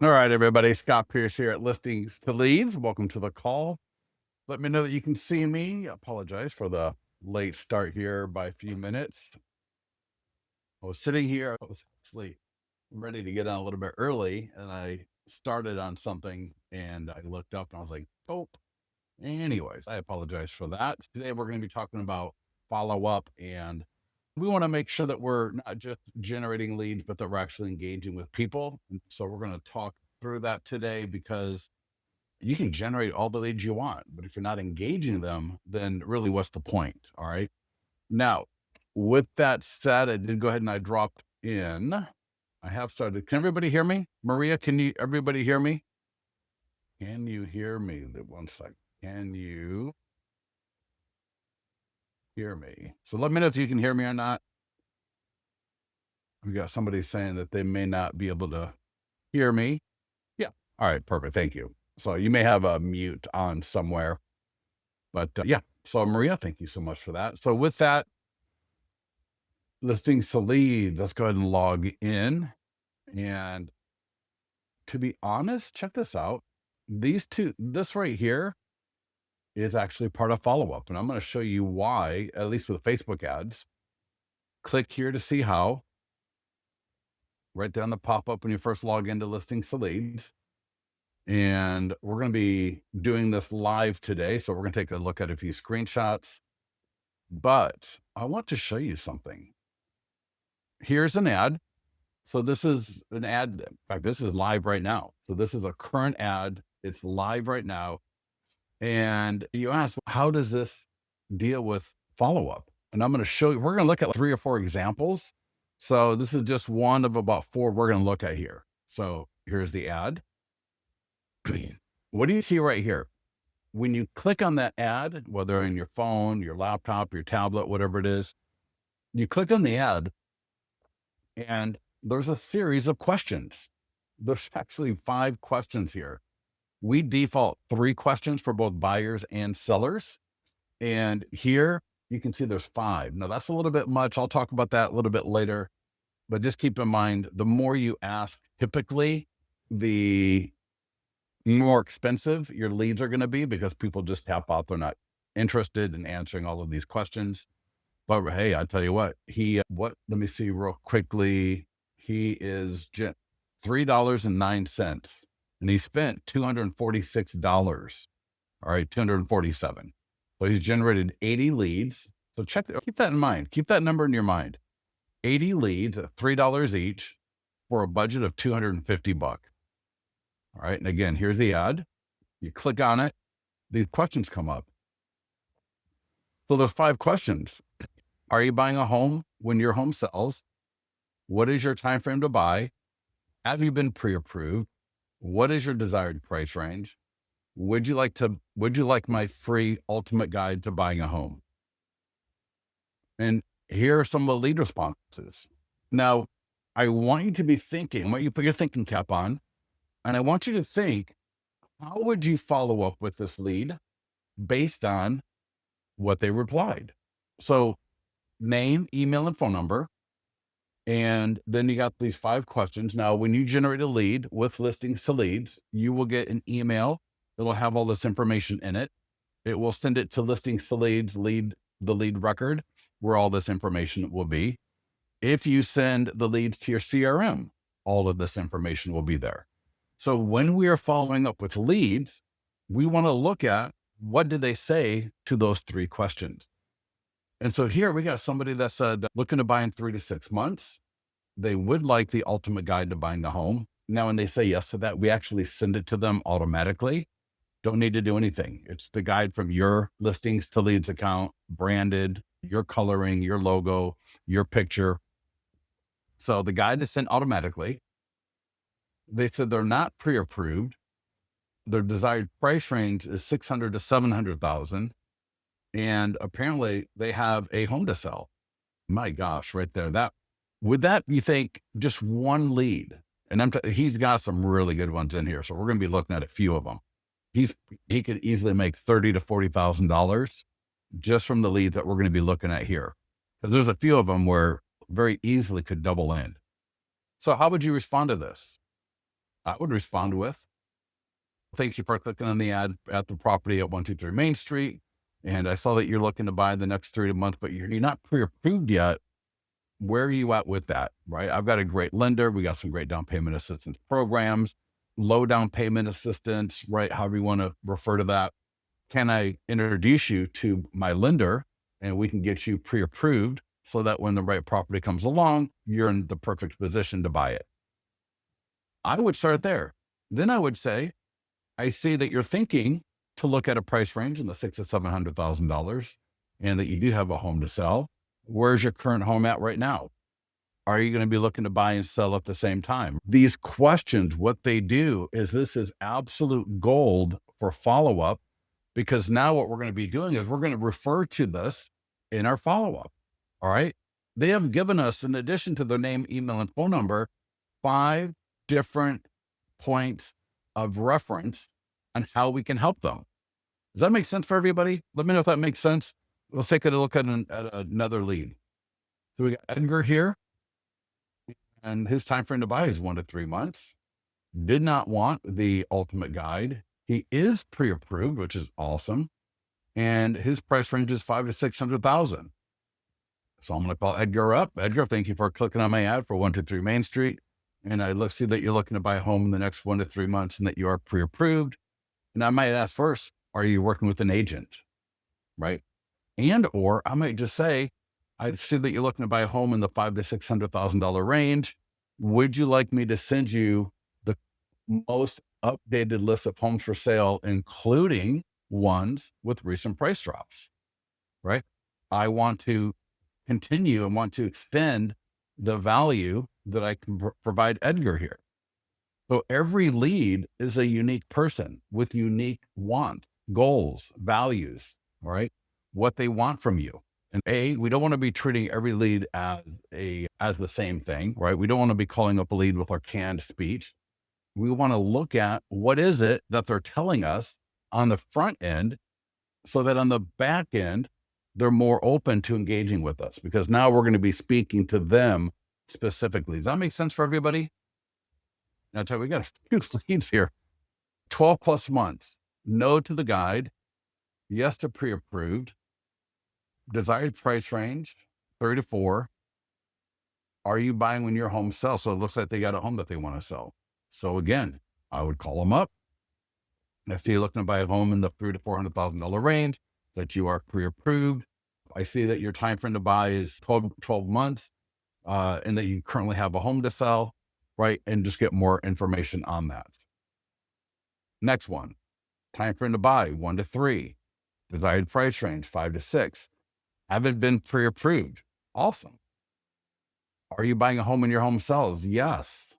All right, everybody. Scott Pierce here at Listings to Leads. Welcome to the call. Let me know that you can see me. I apologize for the late start here by a few minutes. I was sitting here. I was actually ready to get on a little bit early, and I started on something, and I looked up and I was like, oh. Anyways, I apologize for that. Today, we're going to be talking about follow-up, and we want to make sure that we're not just generating leads, but that we're actually engaging with people. And so we're going to talk through that today, because you can generate all the leads you want, but if you're not engaging them, then really what's the point? All right. Now, with that said, I did go ahead and I dropped in. I have started. Can everybody hear me? Maria, everybody hear me? Can you hear me? One second. Can you hear me? So let me know if you can hear me or not. We got somebody saying that they may not be able to hear me. Yeah. All right. Perfect. Thank you. So you may have a mute on somewhere, but yeah. So Maria, thank you so much for that. So with that, Listings to Leads, let's go ahead and log in. And to be honest, check this out. This right here is actually part of follow-up. And I'm going to show you why, at least with Facebook ads. Click here to see how. Right there on the pop-up when you first log into Listings to Leads. And we're going to be doing this live today. So we're going to take a look at a few screenshots. But I want to show you something. Here's an ad. So this is an ad. In fact, this is live right now. So this is a current ad. It's live right now. And you ask, how does this deal with follow-up? And I'm going to show you, we're going to look at 3 or 4 examples. So this is just one of about 4 we're going to look at here. So here's the ad. What do you see right here? When you click on that ad, whether in your phone, your laptop, your tablet, whatever it is, you click on the ad and there's a series of questions. There's actually 5 questions here. We default 3 questions for both buyers and sellers. And here you can see there's 5. Now that's a little bit much. I'll talk about that a little bit later, but just keep in mind, the more you ask, typically the more expensive your leads are going to be, because people just tap out. They're not interested in answering all of these questions. But hey, I tell you what, let me see real quickly. He is $3.09 and he spent $246. All right, 247. So he's generated 80 leads. So keep that in mind. Keep that number in your mind. 80 leads at $3 each for a budget of $250. All right. And again, here's the ad. You click on it. These questions come up. So there's 5 questions. Are you buying a home when your home sells? What is your time frame to buy? Have you been pre-approved? What is your desired price range? Would you like my free ultimate guide to buying a home? And here are some of the lead responses. Now, I want you to be thinking, I want you to put your thinking cap on, and I want you to think, how would you follow up with this lead based on what they replied? So name, email, and phone number. And then you got these 5 questions. Now, when you generate a lead with Listings to Leads, you will get an email. It'll have all this information in it. It will send it to Listings to Leads, the lead record, where all this information will be. If you send the leads to your CRM, all of this information will be there. So when we are following up with leads, we want to look at, what did they say to those 3 questions? And so here we got somebody that said, looking to buy in 3 to 6 months. They would like the ultimate guide to buying the home. Now, when they say yes to that, we actually send it to them automatically. Don't need to do anything. It's the guide from your Listings to Leads account, branded, your coloring, your logo, your picture. So the guide is sent automatically. They said they're not pre-approved. Their desired price range is $600,000 to $700,000. And apparently they have a home to sell. My gosh, right there. Would that, you think, just one lead? And he's got some really good ones in here. So we're going to be looking at a few of them. He could easily make $30,000 to $40,000 just from the leads that we're going to be looking at here. There's a few of them where very easily could double in. So how would you respond to this? I would respond with, thank you for clicking on the ad at the property at 123 Main Street. And I saw that you're looking to buy the next 3 months, but you're not pre-approved yet. Where are you at with that? Right. I've got a great lender. We got some great down payment assistance programs, low down payment assistance, right? However you want to refer to that. Can I introduce you to my lender and we can get you pre-approved so that when the right property comes along, you're in the perfect position to buy it? I would start there. Then I would say, I see that you're thinking to look at a price range in the $600,000 to $700,000 and that you do have a home to sell. Where's your current home at right now? Are you going to be looking to buy and sell at the same time? These questions, what they do is this is absolute gold for follow-up, because now what we're going to be doing is we're going to refer to this in our follow-up. All right. They have given us, in addition to their name, email, and phone number, 5 different points of reference on how we can help them. Does that make sense for everybody? Let me know if that makes sense. Let's take a look at another lead. So we got Edgar here, and his time frame to buy is 1 to 3 months. Did not want the ultimate guide. He is pre-approved, which is awesome. And his price range is 5 to 600,000. So I'm going to call Edgar up. Edgar, thank you for clicking on my ad for 123 Main Street. And I see that you're looking to buy a home in the next 1 to 3 months and that you are pre-approved. And I might ask first, are you working with an agent? Right. And, or I might just say, I see that you're looking to buy a home in the $500,000 to $600,000 range. Would you like me to send you the most updated list of homes for sale, including ones with recent price drops? Right. I want to continue and want to extend the value that I can provide Edgar here. So every lead is a unique person with unique wants, goals, values, all right, what they want from you. And we don't want to be treating every lead as the same thing, right? We don't want to be calling up a lead with our canned speech. We want to look at what is it that they're telling us on the front end, so that on the back end, they're more open to engaging with us, because now we're going to be speaking to them specifically. Does that make sense for everybody? Now, we got a few leads here. 12 plus months, no to the guide, yes to pre-approved, desired price range, 3 to 4. Are you buying when your home sells? So it looks like they got a home that they want to sell. So again, I would call them up. I see you're looking to buy a home in the $300,000 to $400,000 range, that you are pre-approved. I see that your time frame to buy is 12 months, and that you currently have a home to sell, right? And just get more information on that. Next one, time frame to buy 1 to 3, desired price range 5 to 6. Haven't been pre-approved. Awesome. Are you buying a home when your home sells? Yes.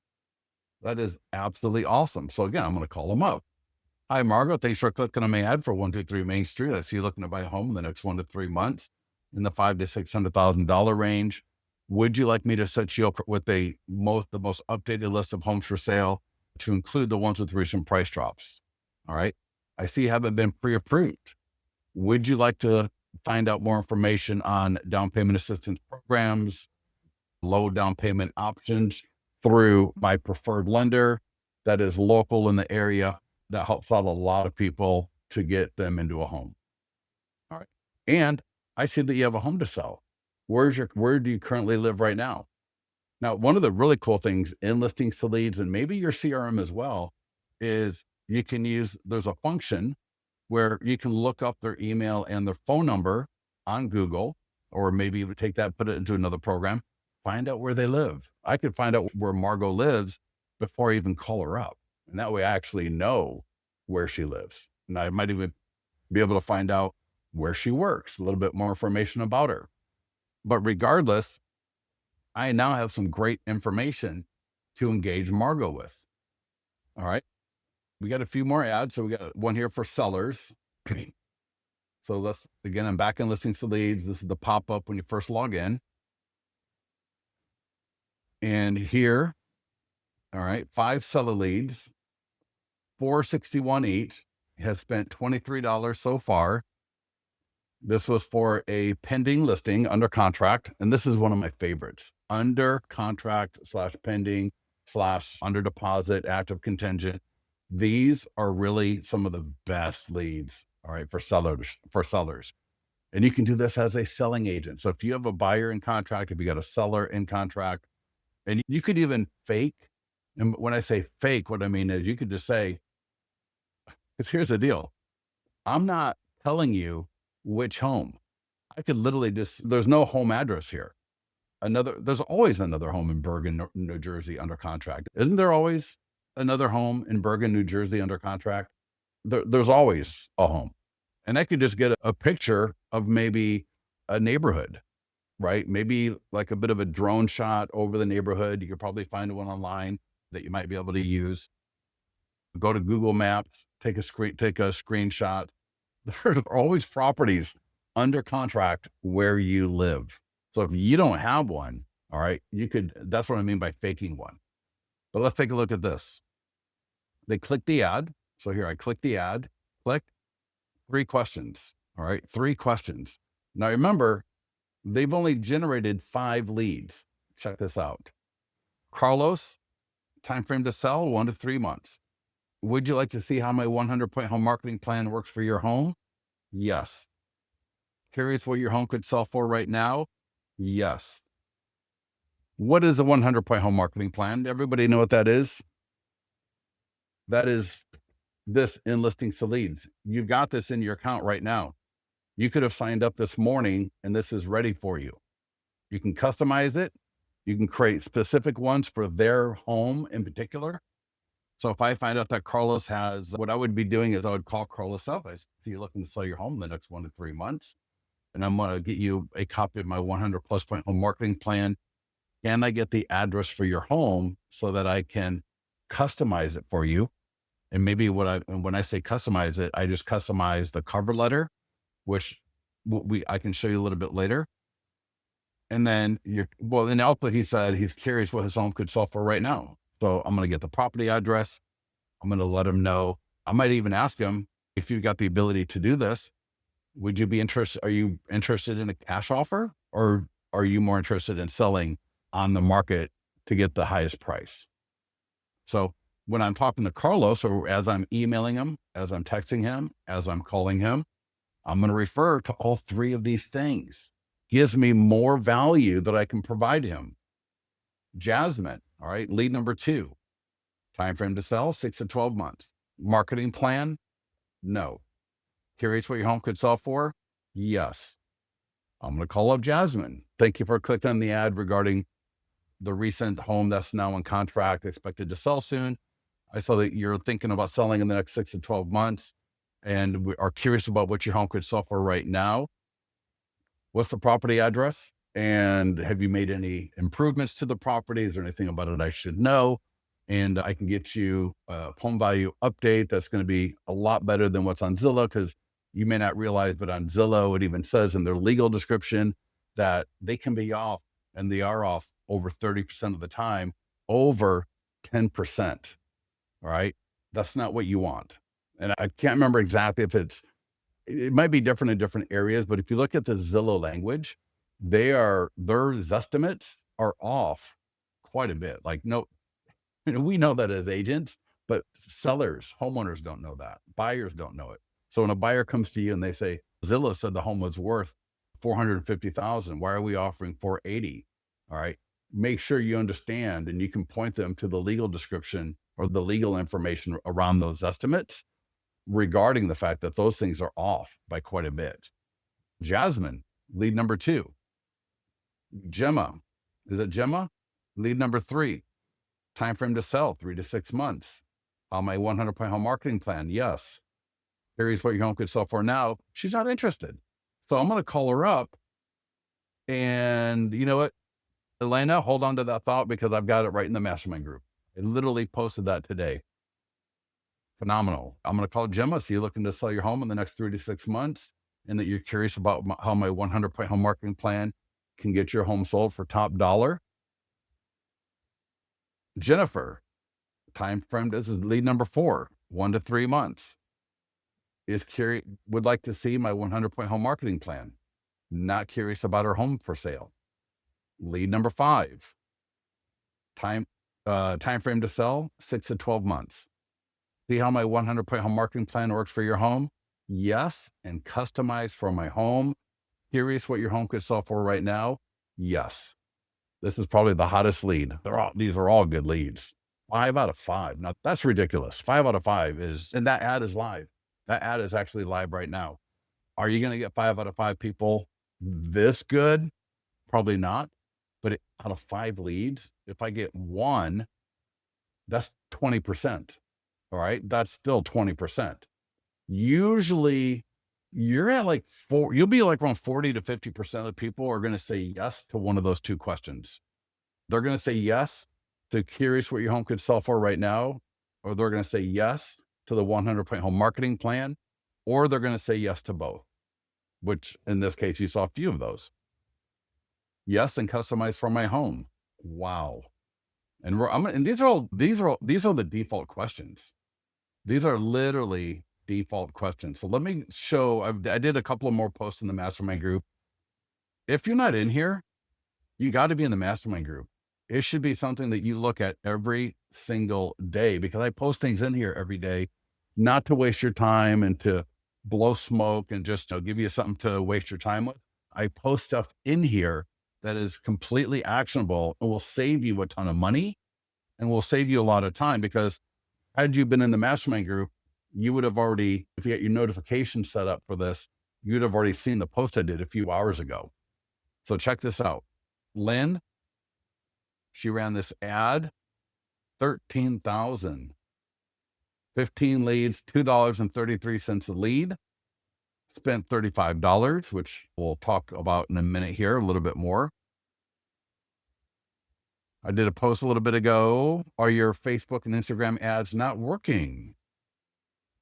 That is absolutely awesome. So again, I'm going to call them up. Hi, Margot. Thanks for clicking on my ad for 123 Main Street. I see you looking to buy a home in the next 1 to 3 months in the $500,000 to $600,000 range. Would you like me to set you up with the most updated list of homes for sale, to include the ones with recent price drops? All right. I see you haven't been pre-approved. Would you like to find out more information on down payment assistance programs, low down payment options through my preferred lender that is local in the area, that helps out a lot of people to get them into a home? All right. And I see that you have a home to sell. Where do you currently live right now? Now, one of the really cool things in listings to leads, and maybe your CRM as well, is there's a function where you can look up their email and their phone number on Google, or maybe you would take that, put it into another program, find out where they live. I could find out where Margot lives before I even call her up. And that way I actually know where she lives. And I might even be able to find out where she works, a little bit more information about her. But regardless, I now have some great information to engage Margot with. All right. We got a few more ads. So we got one here for sellers. So I'm back in listings to leads. This is the pop-up when you first log in. And here, all right, 5 seller leads, $461 each, has spent $23 so far. This was for a pending listing under contract. And this is one of my favorites: under contract slash pending slash under deposit, active contingent. These are really some of the best leads, all right, for sellers. And you can do this as a selling agent. So if you have a buyer in contract, if you got a seller in contract, and you could even fake. And when I say fake, what I mean is you could just say, because here's the deal: I'm not telling you which home. I could literally there's no home address here. There's always another home in Bergen, New Jersey under contract. Isn't there always another home in Bergen, New Jersey under contract? There's always a home. And I could just get a picture of maybe a neighborhood, right? Maybe like a bit of a drone shot over the neighborhood. You could probably find one online that you might be able to use. Go to Google Maps, take a screenshot. There are always properties under contract where you live. So if you don't have one, all right, that's what I mean by faking one. But let's take a look at this. They click the ad. So here I click the ad, click 3 questions. All right, 3 questions. Now remember, they've only generated 5 leads. Check this out. Carlos, time frame to sell 1 to 3 months. Would you like to see how my 100-point home marketing plan works for your home? Yes. Curious what your home could sell for right now? Yes. What is a 100-point home marketing plan? Everybody know what that is? That is this enlisting to leads. You've got this in your account right now. You could have signed up this morning and this is ready for you. You can customize it. You can create specific ones for their home in particular. So if I find out that Carlos has, what I would be doing is I would call Carlos up. I see you're looking to sell your home in the next 1 to 3 months. And I'm going to get you a copy of my 100+ point home marketing plan. Can I get the address for your home so that I can customize it for you? And maybe when I say customize it, I just customize the cover letter, which I can show you a little bit later. And then in the output, he said he's curious what his home could sell for right now. So I'm going to get the property address. I'm going to let him know. I might even ask him, if you've got the ability to do this, would you be interested? Are you interested in a cash offer, or are you more interested in selling on the market to get the highest price? So when I'm talking to Carlos, or as I'm emailing him, as I'm texting him, as I'm calling him, I'm going to refer to all 3 of these things. Gives me more value that I can provide him. Jasmine, all right, lead number 2. Time frame to sell, 6 to 12 months. Marketing plan? No. Curious what your home could sell for? Yes. I'm going to call up Jasmine. Thank you for clicking on the ad regarding the recent home that's now in contract, expected to sell soon. I saw that you're thinking about selling in the next 6 to 12 months and we are curious about what your home could sell for right now. What's the property address? And have you made any improvements to the property? Is there anything about it I should know? And I can get you a home value update that's going to be a lot better than what's on Zillow, because you may not realize, but on Zillow, it even says in their legal description that they can be off, and they are off over 30% of the time, over 10%. All right. That's not what you want. And I can't remember exactly if it might be different in different areas, but if you look at the Zillow language, their estimates are off quite a bit. Like, no, we know that as agents, but sellers, homeowners don't know that. Buyers don't know it. So when a buyer comes to you and they say, Zillow said the home was worth $450,000, why are we offering $480,000? All right. Make sure you understand, and you can point them to the legal description or the legal information around those estimates regarding the fact that those things are off by quite a bit. Jasmine, lead number 2. Gemma, is it Gemma? Lead number 3. Time frame to sell, 3 to 6 months. On my 100-point home marketing plan, yes. Here's what your home could sell for now. She's not interested. So I'm going to call her up. And you know what, Elena, hold on to that thought, because I've got it right in the mastermind group. I literally posted that today. Phenomenal. I'm going to call Gemma. So you're looking to sell your home in the next 3 to 6 months, and that you're curious about how my 100-point home marketing plan can get your home sold for top dollar. Jennifer, time frame, this is lead number 4, 1 to 3 months. would like to see my 100-point home marketing plan. Not curious about her home for sale. Lead number 5, time frame to sell, 6 to 12 months. See how my 100-point home marketing plan works for your home? Yes. And customized for my home. Curious what your home could sell for right now? Yes. This is probably the hottest lead. These are all good leads. 5 out of 5. Now that's ridiculous. 5 out of 5 and that ad is live. That ad is actually live right now. Are you going to get 5 out of 5 people this good? Probably not. But out of 5 leads, if I get 1, that's 20%. All right. That's still 20%. Usually you're at like you'll be like around 40 to 50% of people are going to say yes to one of those 2 questions. They're going to say yes to curious what your home could sell for right now, or they're going to say yes to the 100-point home marketing plan, or they're going to say yes to both, which in this case, you saw a few of those. Yes, and customize for my home. Wow. And these are the default questions. These are literally default questions. So let me show, I did a couple of more posts in the mastermind group. If you're not in here, you got to be in the mastermind group. It should be something that you look at every single day, because I post things in here every day, not to waste your time and to blow smoke and just give you something to waste your time with. I post stuff in here that is completely actionable and will save you a ton of money and will save you a lot of time, because had you been in the mastermind group, you would have already, if you get your notification set up for this, you'd have already seen the post I did a few hours ago. So check this out. Lynn, she ran this ad, 13,000, 15 leads, $2.33 a lead, spent $35, which we'll talk about in a minute here, a little bit more. I did a post a little bit ago. Are your Facebook and Instagram ads not working?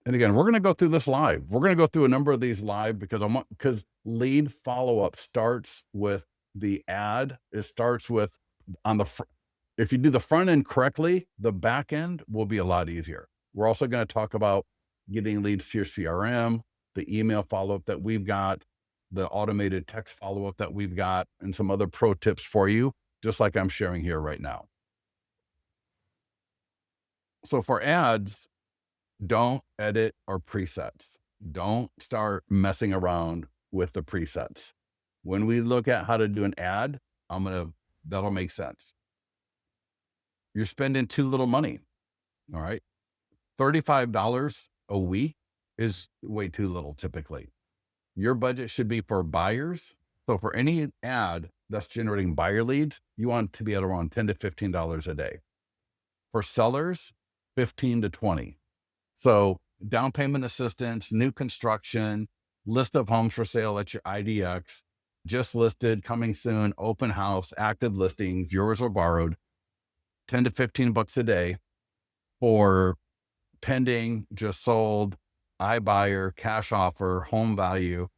And again, we're going to go through this live. We're going to go through a number of these live because lead follow-up starts with the ad. It starts with if you do the front end correctly, the back end will be a lot easier. We're also going to talk about getting leads to your CRM, the email follow-up that we've got, the automated text follow-up that we've got, and some other pro tips for you, just like I'm sharing here right now. So for ads, don't edit our presets. Don't start messing around with the presets. When we look at how to do an ad, that'll make sense. You're spending too little money. All right. $35 a week is way too little typically. Your budget should be for buyers. So for any ad that's generating buyer leads, you want to be at around $10 to $15 a day. For sellers, 15 to 20. So down payment assistance, new construction, list of homes for sale at your IDX, just listed, coming soon, open house, active listings, yours or borrowed, 10 to 15 bucks a day. For pending, just sold, iBuyer, cash offer, home value,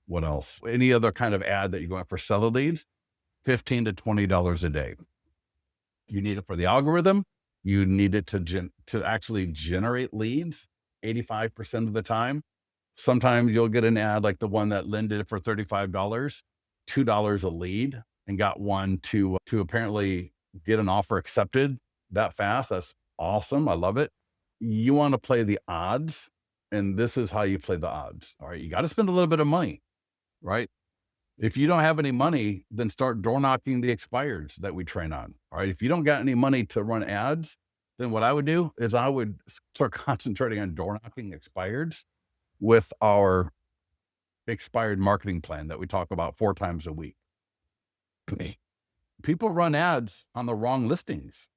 what else? Any other kind of ad that you're going for seller leads, $15 to $20 a day. You need it for the algorithm. You need it to actually generate leads 85% of the time. Sometimes you'll get an ad like the one that Lynn did for $35, $2 a lead, and got one to apparently get an offer accepted that fast. That's awesome. I love it. You want to play the odds, and this is how you play the odds. All right. You got to spend a little bit of money, right? If you don't have any money, then start door knocking the expireds that we train on. All right. If you don't got any money to run ads, then what I would do is I would start concentrating on door knocking expireds with our expired marketing plan that we talk about 4 times a week. People run ads on the wrong listings.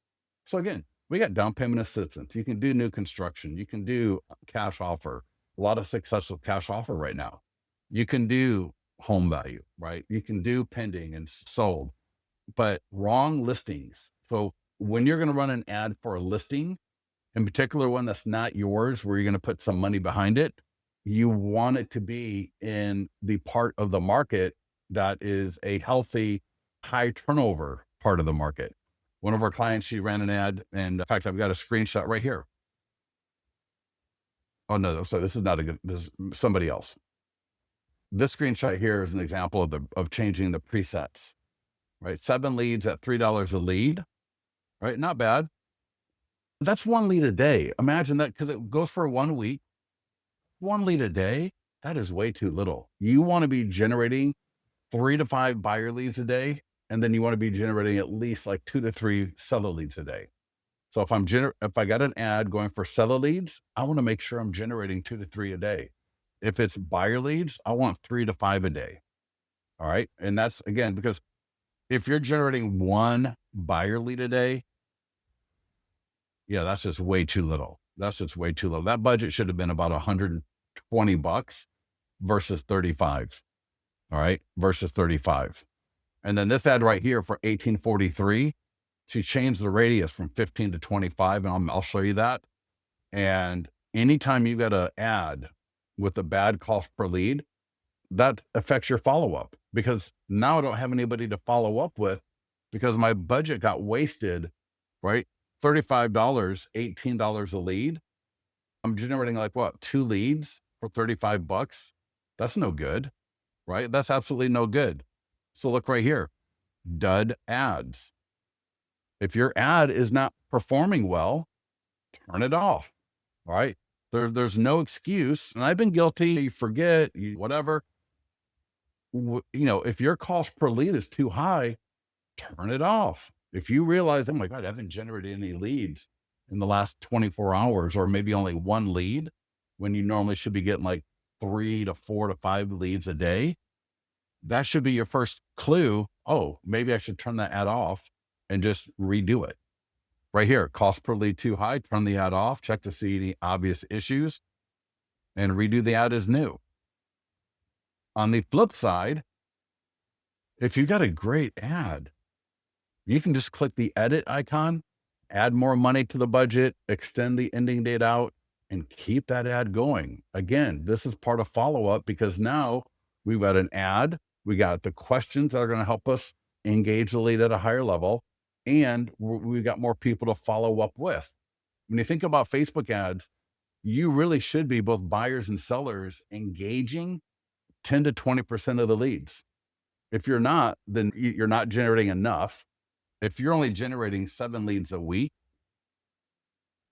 So again, we got down payment assistance. You can do new construction. You can do cash offer. A lot of successful cash offer right now. You can do home value, right? You can do pending and sold, but wrong listings. So when you're going to run an ad for a listing, in particular one that's not yours, where you're going to put some money behind it, you want it to be in the part of the market that is a healthy, high turnover part of the market. One of our clients, she ran an ad, and in fact, I've got a screenshot right here. Oh no, so this is not a good, this is somebody else. This screenshot here is an example of changing the presets, right? 7 leads at $3 a lead, right? Not bad. That's 1 lead a day. Imagine that, because it goes for 1 week. 1 lead a day, that is way too little. You want to be generating 3 to 5 buyer leads a day, and then you want to be generating at least like 2 to 3 seller leads a day. So if I got an ad going for seller leads, I want to make sure I'm generating 2 to 3 a day. If it's buyer leads, I want 3 to 5 a day. All right. And that's, again, because if you're generating 1 buyer lead a day, yeah, that's just way too little. That's just way too little. That budget should have been about $120 versus 35. All right. Versus 35. And then this ad right here for 1843, she changed the radius from 15 to 25. And I'll show you that. And anytime you got an ad with a bad cost per lead, that affects your follow-up, because now I don't have anybody to follow up with because my budget got wasted, right? $35, $18 a lead. I'm generating like what, 2 leads for $35? That's no good, right? That's absolutely no good. So look right here, dud ads. If your ad is not performing well, turn it off, right? There's no excuse. And I've been guilty. You forget, whatever. If your cost per lead is too high, turn it off. If you realize, oh my God, I haven't generated any leads in the last 24 hours, or maybe only 1 lead, when you normally should be getting like 3 to 4 to 5 leads a day, that should be your first clue. Oh, maybe I should turn that ad off and just redo it. Right here, cost per lead too high, turn the ad off, check to see any obvious issues, and redo the ad as new. On the flip side, if you got a great ad, you can just click the edit icon, add more money to the budget, extend the ending date out, and keep that ad going. Again, this is part of follow-up, because now we've got an ad, we got the questions that are going to help us engage the lead at a higher level, and we've got more people to follow up with. When you think about Facebook ads, you really should be, both buyers and sellers, engaging 10 to 20% of the leads. If you're not, then you're not generating enough. If you're only generating 7 leads a week,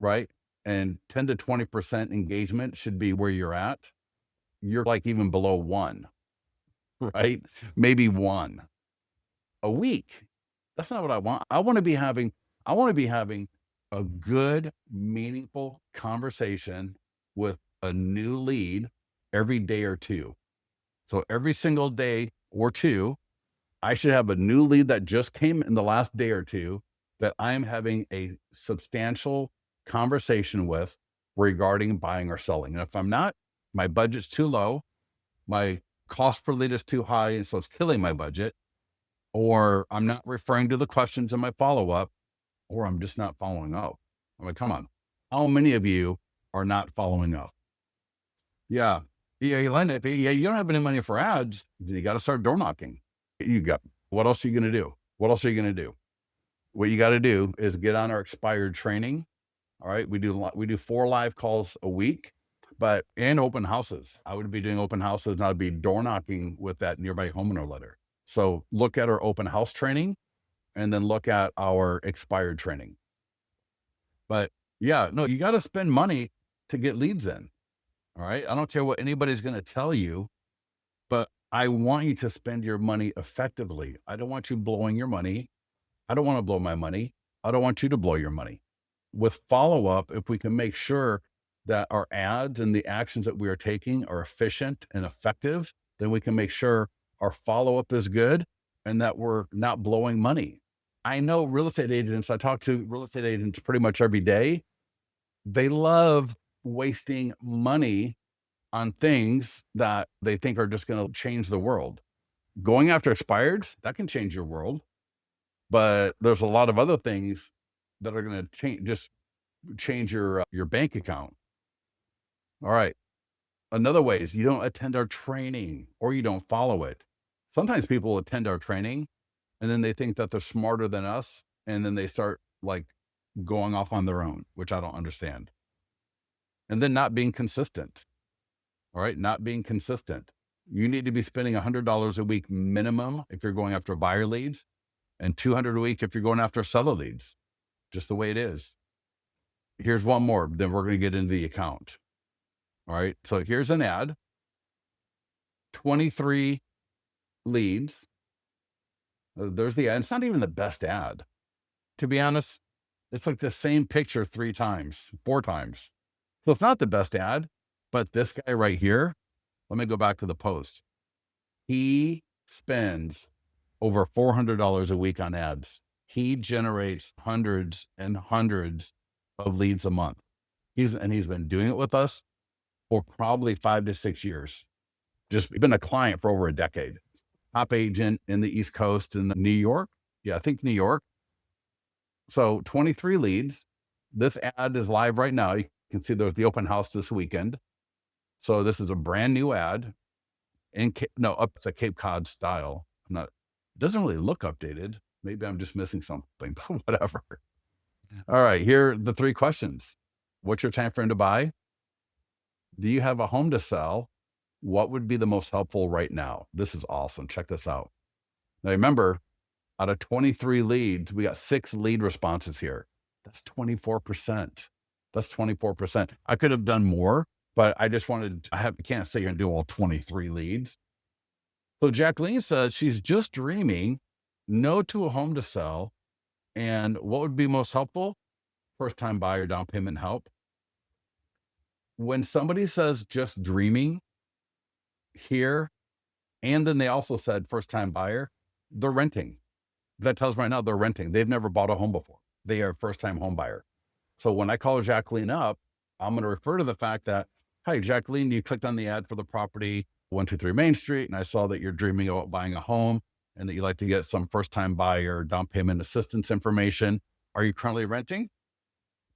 right, and 10 to 20% engagement should be where you're at, you're like even below 1, right? Maybe 1 a week. That's not what I want. I want to be having a good, meaningful conversation with a new lead every day or 2. So every single day or 2, I should have a new lead that just came in the last day or 2 that I'm having a substantial conversation with regarding buying or selling. And if I'm not, my budget's too low, my cost per lead is too high, and so it's killing my budget, or I'm not referring to the questions in my follow-up, or I'm just not following up. I'm like, come on, how many of you are not following up? Yeah. Yeah, you don't have any money for ads, then you got to start door knocking. What else are you going to do? What else are you going to do? What you got to do is get on our expired training. All right. We do 4 live calls a week, and open houses. I would be doing open houses, and I'd be door knocking with that nearby homeowner letter. So look at our open house training, and then look at our expired training. But yeah, no, you got to spend money to get leads in. All right. I don't care what anybody's going to tell you, but I want you to spend your money effectively. I don't want you blowing your money. I don't want to blow my money. I don't want you to blow your money. With follow-up, if we can make sure that our ads and the actions that we are taking are efficient and effective, then we can make sure our follow-up is good and that we're not blowing money. I know real estate agents, I talk to real estate agents pretty much every day. They love wasting money on things that they think are just going to change the world. Going after expireds, that can change your world. But there's a lot of other things that are going to change your bank account. All right. Another way is you don't attend our training, or you don't follow it. Sometimes people attend our training and then they think that they're smarter than us, and then they start like going off on their own, which I don't understand. And then not being consistent. All right. Not being consistent. You need to be spending $100 a week minimum if you're going after buyer leads, and $200 a week if you're going after seller leads. Just the way it is. Here's one more, then we're going to get into the account. All right. So here's an ad, 23 leads. There's the ad. It's not even the best ad. To be honest, it's like the same picture 3 times, 4 times. So it's not the best ad, but this guy right here, let me go back to the post. He spends over $400 a week on ads. He generates hundreds and hundreds of leads a month. He's been doing it with us for probably 5 to 6 years. Just been a client for over a decade. Top agent in the East Coast in New York. Yeah, I think New York. So 23 leads. This ad is live right now. You can see there's the open house this weekend. So this is a brand new ad. It's a Cape Cod style. It doesn't really look updated. Maybe I'm just missing something, but whatever. All right, here are the 3 questions. What's your time frame to buy? Do you have a home to sell? What would be the most helpful right now? This is awesome. Check this out. Now remember, out of 23 leads, we got 6 lead responses here. That's 24%. That's 24%. I could have done more, but I can't say you're gonna do all 23 leads. So Jacqueline says she's just dreaming, no to a home to sell. And what would be most helpful? First time buyer down payment help. When somebody says just dreaming here, and then they also said first time buyer, they're renting. That tells me right now they're renting. They've never bought a home before. They are a first time home buyer. So when I call Jacqueline up, I'm going to refer to the fact that, hi, Jacqueline, you clicked on the ad for the property 123 Main Street, and I saw that you're dreaming about buying a home and that you'd like to get some first time buyer down payment assistance information. Are you currently renting?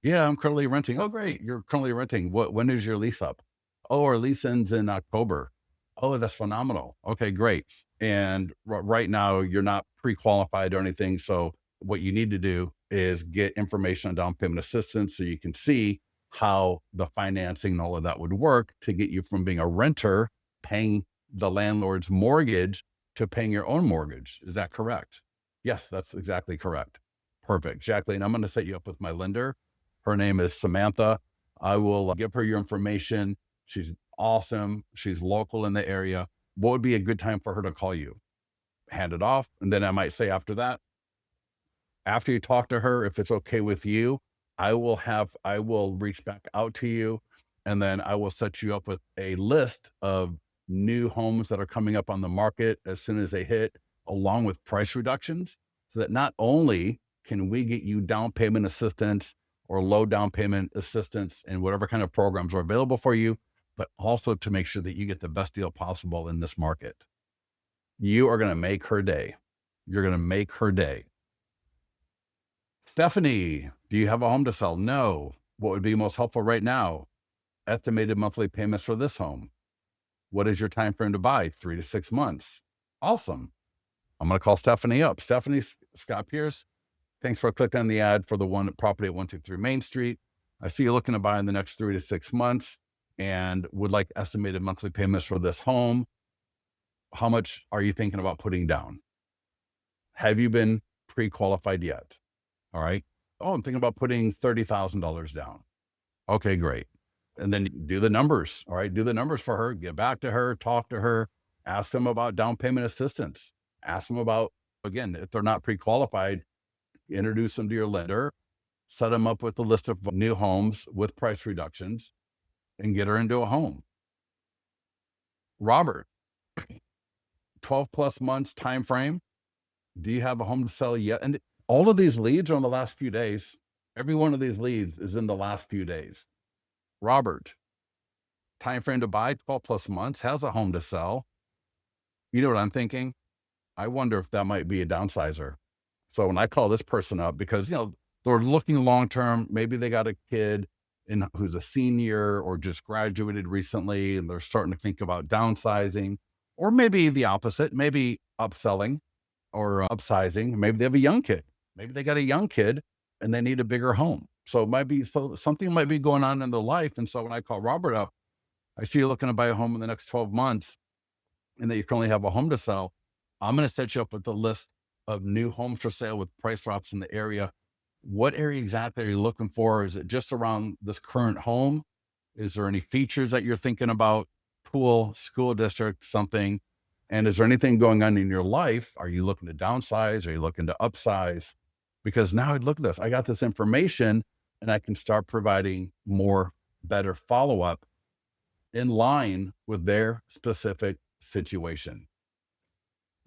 Yeah, I'm currently renting. Oh, great. You're currently renting. When is your lease up? Oh, our lease ends in October. Oh, that's phenomenal. Okay, great. And right now you're not pre-qualified or anything. So what you need to do is get information on down payment assistance so you can see how the financing and all of that would work to get you from being a renter, paying the landlord's mortgage, to paying your own mortgage. Is that correct? Yes, that's exactly correct. Perfect. Jacqueline, I'm going to set you up with my lender. Her name is Samantha. I will give her your information. She's awesome. She's local in the area. What would be a good time for her to call you? Hand it off. And then I might say after that, after you talk to her, if it's okay with you, I will reach back out to you, and then I will set you up with a list of new homes that are coming up on the market as soon as they hit, along with price reductions, so that not only can we get you down payment assistance or low down payment assistance and whatever kind of programs are available for you, but also to make sure that you get the best deal possible in this market. You are going to make her day. You're going to make her day. Stephanie, do you have a home to sell? No. What would be most helpful right now? Estimated monthly payments for this home. What is your time frame to buy? 3 to 6 months. Awesome. I'm going to call Stephanie up. Stephanie, Scott Pierce, thanks for clicking on the ad for the one property at 123 Main Street. I see you're looking to buy in the next 3 to 6 months and would like estimated monthly payments for this home. How much are you thinking about putting down? Have you been pre-qualified yet? All right. Oh, I'm thinking about putting $30,000 down. Okay, great. And then do the numbers. All right. Do the numbers for her. Get back to her, talk to her, ask them about down payment assistance. Ask them about, again, if they're not pre-qualified, introduce them to your lender, set them up with a list of new homes with price reductions, and get her into a home. Robert, 12 plus months time frame. Do you have a home to sell yet? And all of these leads are in the last few days. Every one of these leads is in the last few days. Robert, time frame to buy, 12 plus months, has a home to sell. You know what I'm thinking? I wonder if that might be a downsizer. So when I call this person up, because, they're looking long-term, maybe they got a kid who's a senior or just graduated recently, and they're starting to think about downsizing, or maybe the opposite, maybe upselling or upsizing. Maybe they have a young kid. Maybe they got a young kid and they need a bigger home. So it might be, so something might be going on in their life. And so when I call Robert up, I see you're looking to buy a home in the next 12 months and that you currently have a home to sell. I'm going to set you up with a list of new homes for sale with price drops in the area. What area exactly are you looking for? Is it just around this current home? Is there any features that you're thinking about? Pool, school district, something? And is there anything going on in your life? Are you looking to downsize? Are you looking to upsize? Because now look at this. I got this information and I can start providing more better follow up in line with their specific situation.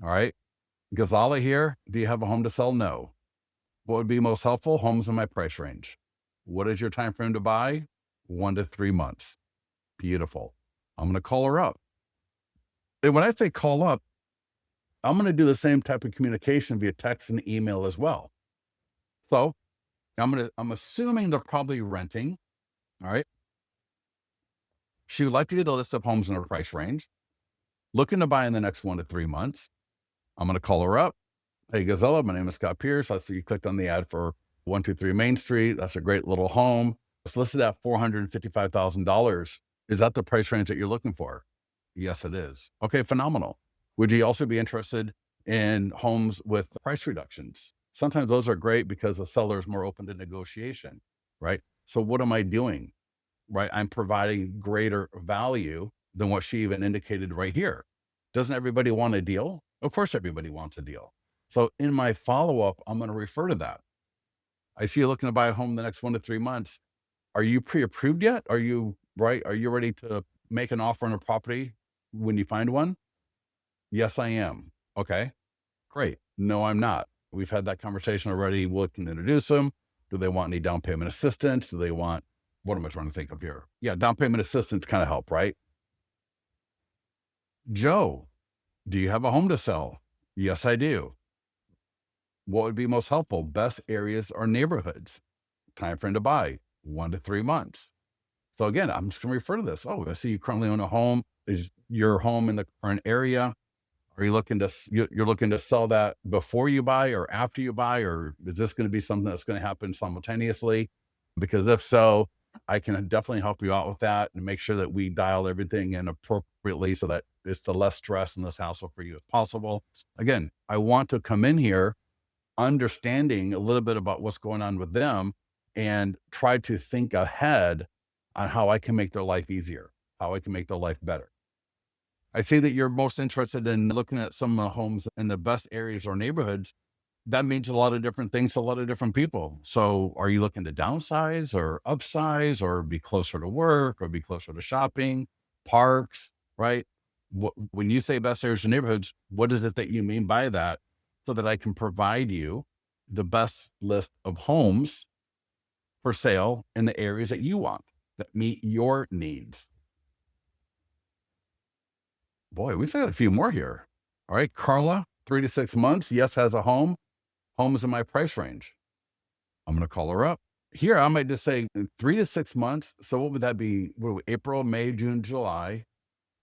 All right. Gazala here. Do you have a home to sell? No. What would be most helpful? Homes in my price range. What is your time frame to buy? 1 to 3 months. Beautiful. I'm going to call her up. And when I say call up, I'm going to do the same type of communication via text and email as well. So I'm assuming they're probably renting. All right. She would like to get a list of homes in her price range, looking to buy in the next 1 to 3 months. I'm going to call her up. Hey, Gazala, my name is Scott Pierce. I see you clicked on the ad for 123 Main Street. That's a great little home. It's listed at $455,000. Is that the price range that you're looking for? Yes, it is. Okay, phenomenal. Would you also be interested in homes with price reductions? Sometimes those are great because the seller is more open to negotiation, right? So what am I doing? Right? I'm providing greater value than what she even indicated right here. Doesn't everybody want a deal? Of course, everybody wants a deal. So in my follow-up, I'm going to refer to that. I see you looking to buy a home in the next 1 to 3 months. Are you pre-approved yet? Are you right? Are you ready to make an offer on a property when you find one? Yes, I am. Okay, great. No, I'm not. We've had that conversation already. We can introduce them. Do they want any down payment assistance? Do they want, what am I trying to think of here? Yeah, down payment assistance kind of help, right? Joe, do you have a home to sell? Yes, I do. What would be most helpful? Best areas or neighborhoods? Time frame to buy, 1 to 3 months. So again, I'm just going to refer to this. Oh, I see you currently own a home. Is your home in the current area? Are you looking to, you're looking to sell that before you buy or after you buy? Or is this going to be something that's going to happen simultaneously? Because if so, I can definitely help you out with that and make sure that we dial everything in appropriately so that it's the less stress and less hassle for you as possible. Again, I want to come in here understanding a little bit about what's going on with them and try to think ahead on how I can make their life easier, how I can make their life better. I see that you're most interested in looking at some homes in the best areas or neighborhoods. That means a lot of different things to a lot of different people. So are you looking to downsize or upsize or be closer to work or be closer to shopping, parks, right? When you say best areas or neighborhoods, what is it that you mean by that so that I can provide you the best list of homes for sale in the areas that you want that meet your needs? Boy, we still got a few more here. All right, Carla, 3 to 6 months. Yes, has a home. Home is in my price range. I'm going to call her up. Here, I might just say 3 to 6 months. So what would that be? What are we, April, May, June, July,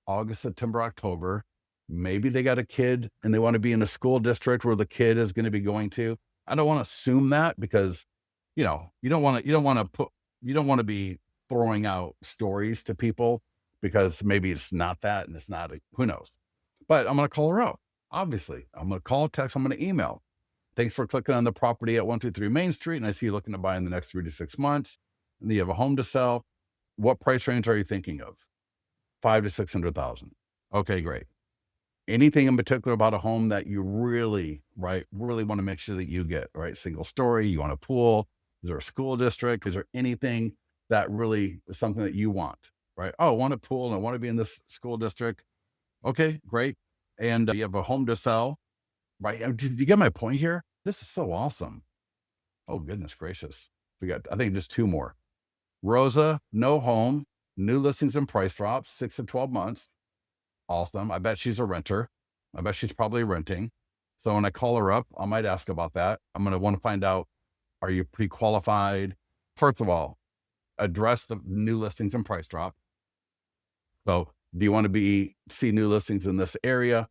August, September, October. Maybe they got a kid and they want to be in a school district where the kid is going to be going to. I don't want to assume that because, you don't want to be throwing out stories to people because maybe it's not that and it's not, who knows. But I'm going to call her out. Obviously, I'm going to call, text, I'm going to email. Thanks for clicking on the property at 123 Main Street. And I see you looking to buy in the next 3 to 6 months. And you have a home to sell. What price range are you thinking of? 5 to 600,000. Okay, great. Anything in particular about a home that you really want to make sure that you get, right? Single story, you want a pool. Is there a school district? Is there anything that really is something that you want, right? Oh, I want a pool and I want to be in this school district. Okay, great. And you have a home to sell, right? Did you get my point here? This is so awesome. Oh, goodness gracious. We got, I think, just 2 more. Rosa, no home, new listings and price drops, 6 to 12 months. Awesome. I bet she's a renter. I bet she's probably renting. So when I call her up, I might ask about that. I'm going to want to find out, are you pre-qualified? First of all, address the new listings and price drop. So do you want to see new listings in this area?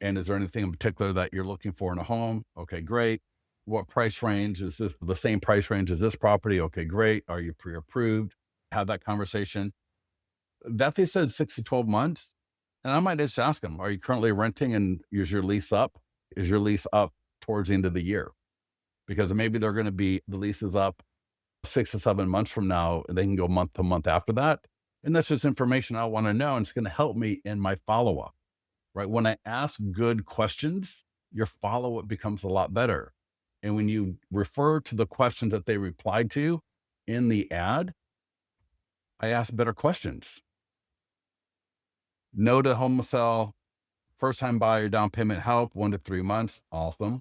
And is there anything in particular that you're looking for in a home? Okay, great. What price range is this? The same price range as this property? Okay, great. Are you pre-approved? Have that conversation. That they said 6 to 12 months. And I might just ask them, are you currently renting and is your lease up? Is your lease up towards the end of the year? Because maybe they're going to be, the lease is up 6 to 7 months from now, and they can go month to month after that. And that's just information I want to know. And it's going to help me in my follow up, right? When I ask good questions, your follow up becomes a lot better. And when you refer to the questions that they replied to in the ad, I ask better questions. No to home sale, first time buyer, down payment help, 1 to 3 months. Awesome.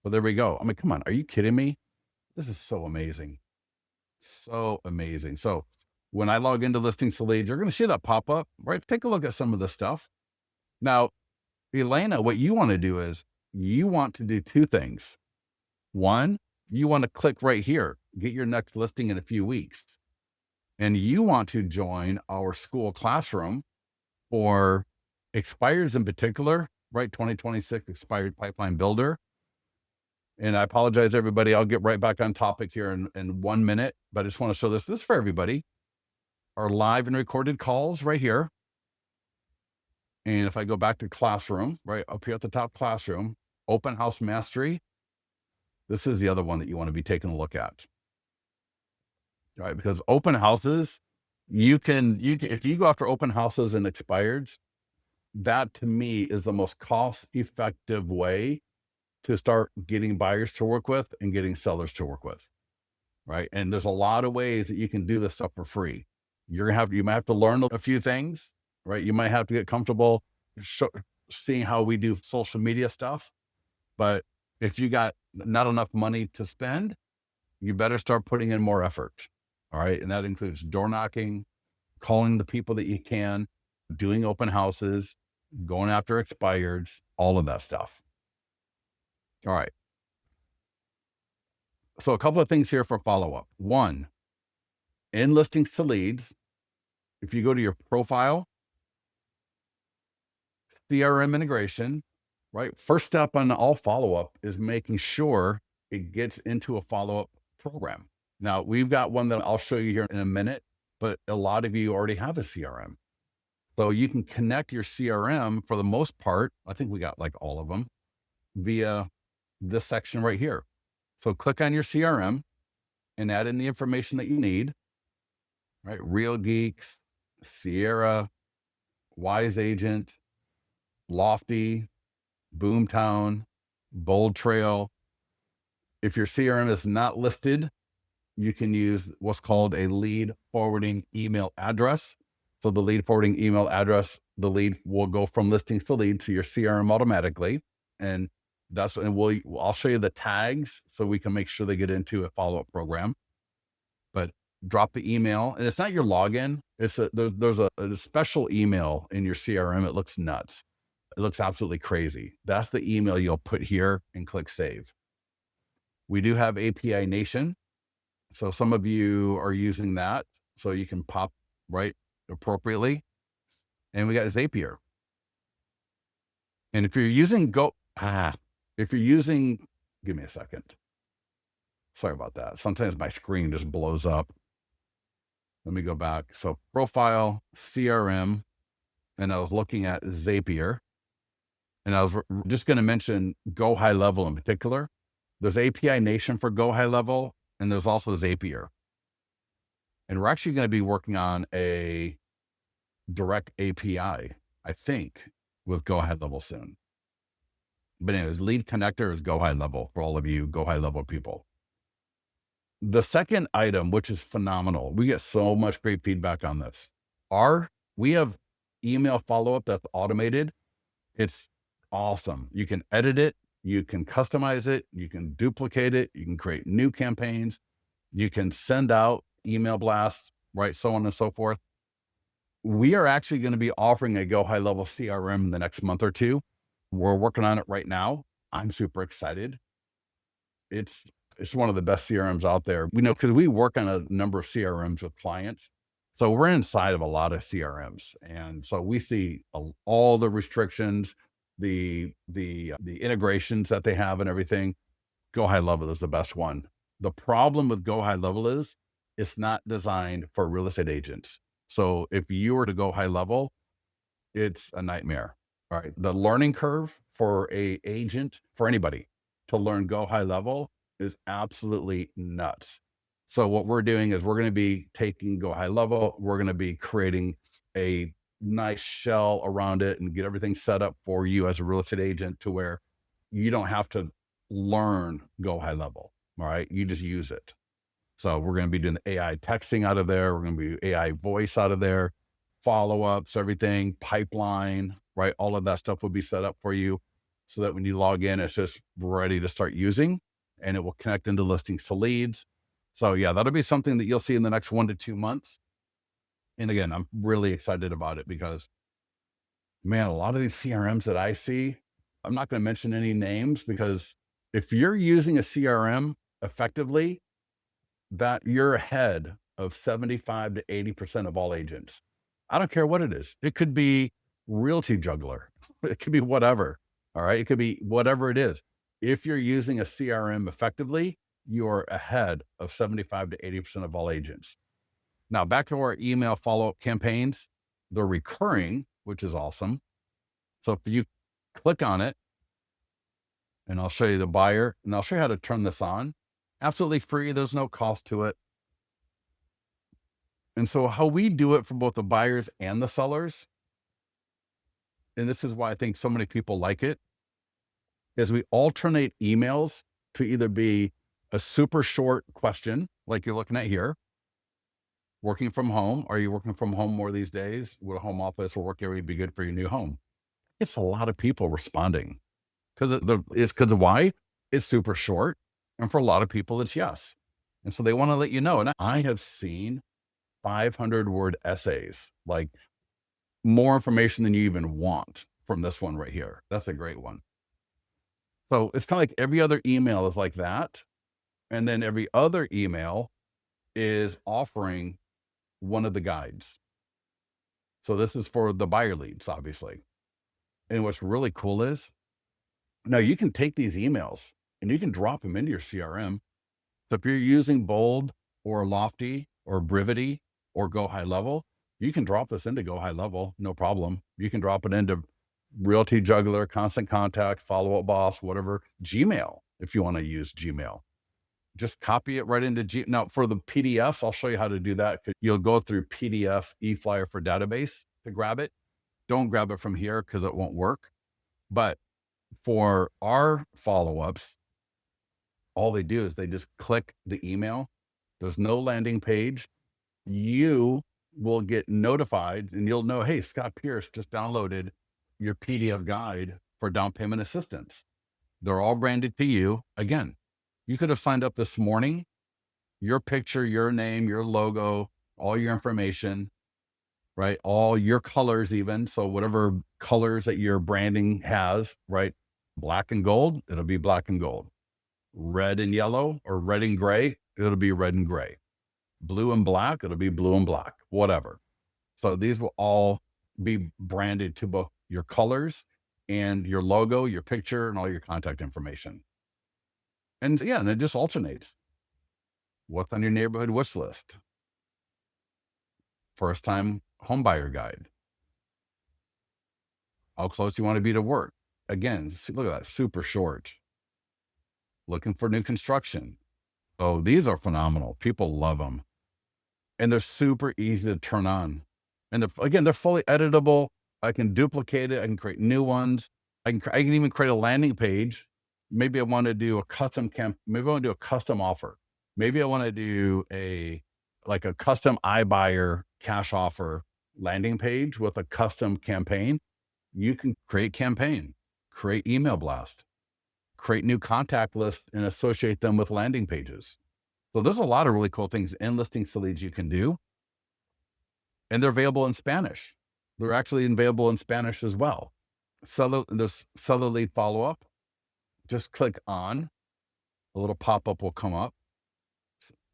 Well, there we go. I mean, come on. Are you kidding me? This is so amazing. So amazing. So when I log into Listings to Leads, you're going to see that pop up, right? Take a look at some of the stuff. Now, Elena, what you want to do is you want to do two things. One, you want to click right here, get your next listing in a few weeks. And you want to join our school classroom for expires in particular, right? 2026 expired pipeline builder. And I apologize, everybody. I'll get right back on topic here in 1 minute, but I just want to show this. This is for everybody. Our live and recorded calls right here. And if I go back to classroom, right up here at the top, classroom, open house mastery. This is the other one that you want to be taking a look at. All right, because open houses, you can if you go after open houses and expireds, that to me is the most cost-effective way to start getting buyers to work with and getting sellers to work with, right? And there's a lot of ways that you can do this stuff for free. You might have to learn a few things, right? You might have to get comfortable seeing how we do social media stuff. But if you got not enough money to spend, you better start putting in more effort. All right. And that includes door knocking, calling the people that you can, doing open houses, going after expireds, all of that stuff. All right. So a couple of things here for follow-up. One, in Listings to Leads, if you go to your profile, CRM integration, right? First step on all follow-up is making sure it gets into a follow-up program. Now, we've got one that I'll show you here in a minute, but a lot of you already have a CRM. So you can connect your CRM for the most part. I think we got like all of them via this section right here. So click on your CRM and add in the information that you need, right? Real Geeks, Sierra, Wise Agent, Lofty, Boomtown, Bold Trail. If your CRM is not listed, you can use what's called a lead forwarding email address. So the lead forwarding email address, the lead will go from Listings to Lead to your CRM automatically. And I'll show you the tags so we can make sure they get into a follow-up program. But drop the email, and it's not your login. There's a special email in your CRM. It looks nuts. It looks absolutely crazy. That's the email you'll put here and click save. We do have API Nation. So some of you are using that so you can pop right appropriately. And we got Zapier. And if you're using give me a second. Sorry about that. Sometimes my screen just blows up. Let me go back. So profile, CRM, and I was looking at Zapier. And I was just going to mention Go High Level in particular. There's API Nation for Go High Level, and there's also Zapier. And we're actually going to be working on a direct API, I think, with Go High Level soon. But anyways, Lead Connector is Go High Level for all of you Go High Level people. The second item, which is phenomenal, we get so much great feedback on this. We have email follow-up that's automated. It's awesome. You can edit it, you can customize it, you can duplicate it, you can create new campaigns, you can send out email blasts, right? So on and so forth. We are actually going to be offering a Go High Level CRM in the next month or two. We're working on it right now. I'm super excited. It's one of the best CRMs out there. We know because we work on a number of CRMs with clients. So we're inside of a lot of CRMs. And so we see all the restrictions, the integrations that they have and everything. Go High Level is the best one. The problem with Go High Level is it's not designed for real estate agents. So if you were to go high level, it's a nightmare. All right. The learning curve for a agent, for anybody to learn Go High Level is absolutely nuts. So what we're doing is we're going to be taking Go High Level. We're going to be creating a nice shell around it and get everything set up for you as a real estate agent to where you don't have to learn Go High Level. All right. You just use it. So we're going to be doing the AI texting out of there. We're going to be AI voice out of there, follow-ups, everything, pipeline, right? All of that stuff will be set up for you so that when you log in, it's just ready to start using, and it will connect into listings to leads. So yeah, that'll be something that you'll see in the next 1 to 2 months. And again, I'm really excited about it because, man, a lot of these CRMs that I see, I'm not going to mention any names because if you're using a CRM effectively, that you're ahead of 75 to 80% of all agents. I don't care what it is. It could be realty juggler. It could be whatever. All right. It could be whatever it is. If you're using a CRM effectively, you're ahead of 75 to 80% of all agents. Now, back to our email follow-up campaigns, they're recurring, which is awesome. So if you click on it, and I'll show you the buyer, and I'll show you how to turn this on. Absolutely free. There's no cost to it. And so how we do it for both the buyers and the sellers, and this is why I think so many people like it, is we alternate emails to either be a super short question, like you're looking at here, working from home. Are you working from home more these days? Would a home office or work area be good for your new home? It's a lot of people responding because it's because of why? It's super short. And for a lot of people, it's yes. And so they want to let you know. And I have seen 500-word essays, like more information than you even want from this one right here. That's a great one. So it's kind of like every other email is like that. And then every other email is offering one of the guides. So this is for the buyer leads, obviously. And what's really cool is now you can take these emails and you can drop them into your CRM. So if you're using Bold or Lofty or Brevity or Go High Level, you can drop this into Go High Level, no problem. You can drop it into Realty Juggler, Constant Contact, Follow Up Boss, whatever, Gmail, if you want to use Gmail. Just copy it right into Gmail. Now, for the PDFs, I'll show you how to do that. You'll go through PDF, eFlyer for database to grab it. Don't grab it from here because it won't work. But for our follow-ups, all they do is they just click the email. There's no landing page. You will get notified and you'll know, hey, Scott Pierce just downloaded your PDF guide for down payment assistance. They're all branded to you. Again, you could have signed up this morning, your picture, your name, your logo, all your information, right? All your colors even. So whatever colors that your branding has, right? Black and gold, it'll be black and gold. Red and yellow or red and gray, it'll be red and gray. Blue and black, it'll be blue and black, whatever. So these will all be branded to both your colors and your logo, your picture, and all your contact information. And yeah, and it just alternates. What's on your neighborhood wish list? First time homebuyer guide. How close you want to be to work? Again, look at that, super short. Looking for new construction. Oh, these are phenomenal. People love them. And they're super easy to turn on. And they're fully editable. I can duplicate it. I can create new ones. I can even create a landing page. Maybe I want to do a custom maybe I want to do a custom offer. Maybe I want to do a custom iBuyer cash offer landing page with a custom campaign. You can create campaign, create email blast, create new contact lists and associate them with landing pages. So there's a lot of really cool things in listings to leads you can do. And they're available in Spanish. They're actually available in Spanish as well. There's seller lead follow-up. Just click on, a little pop-up will come up.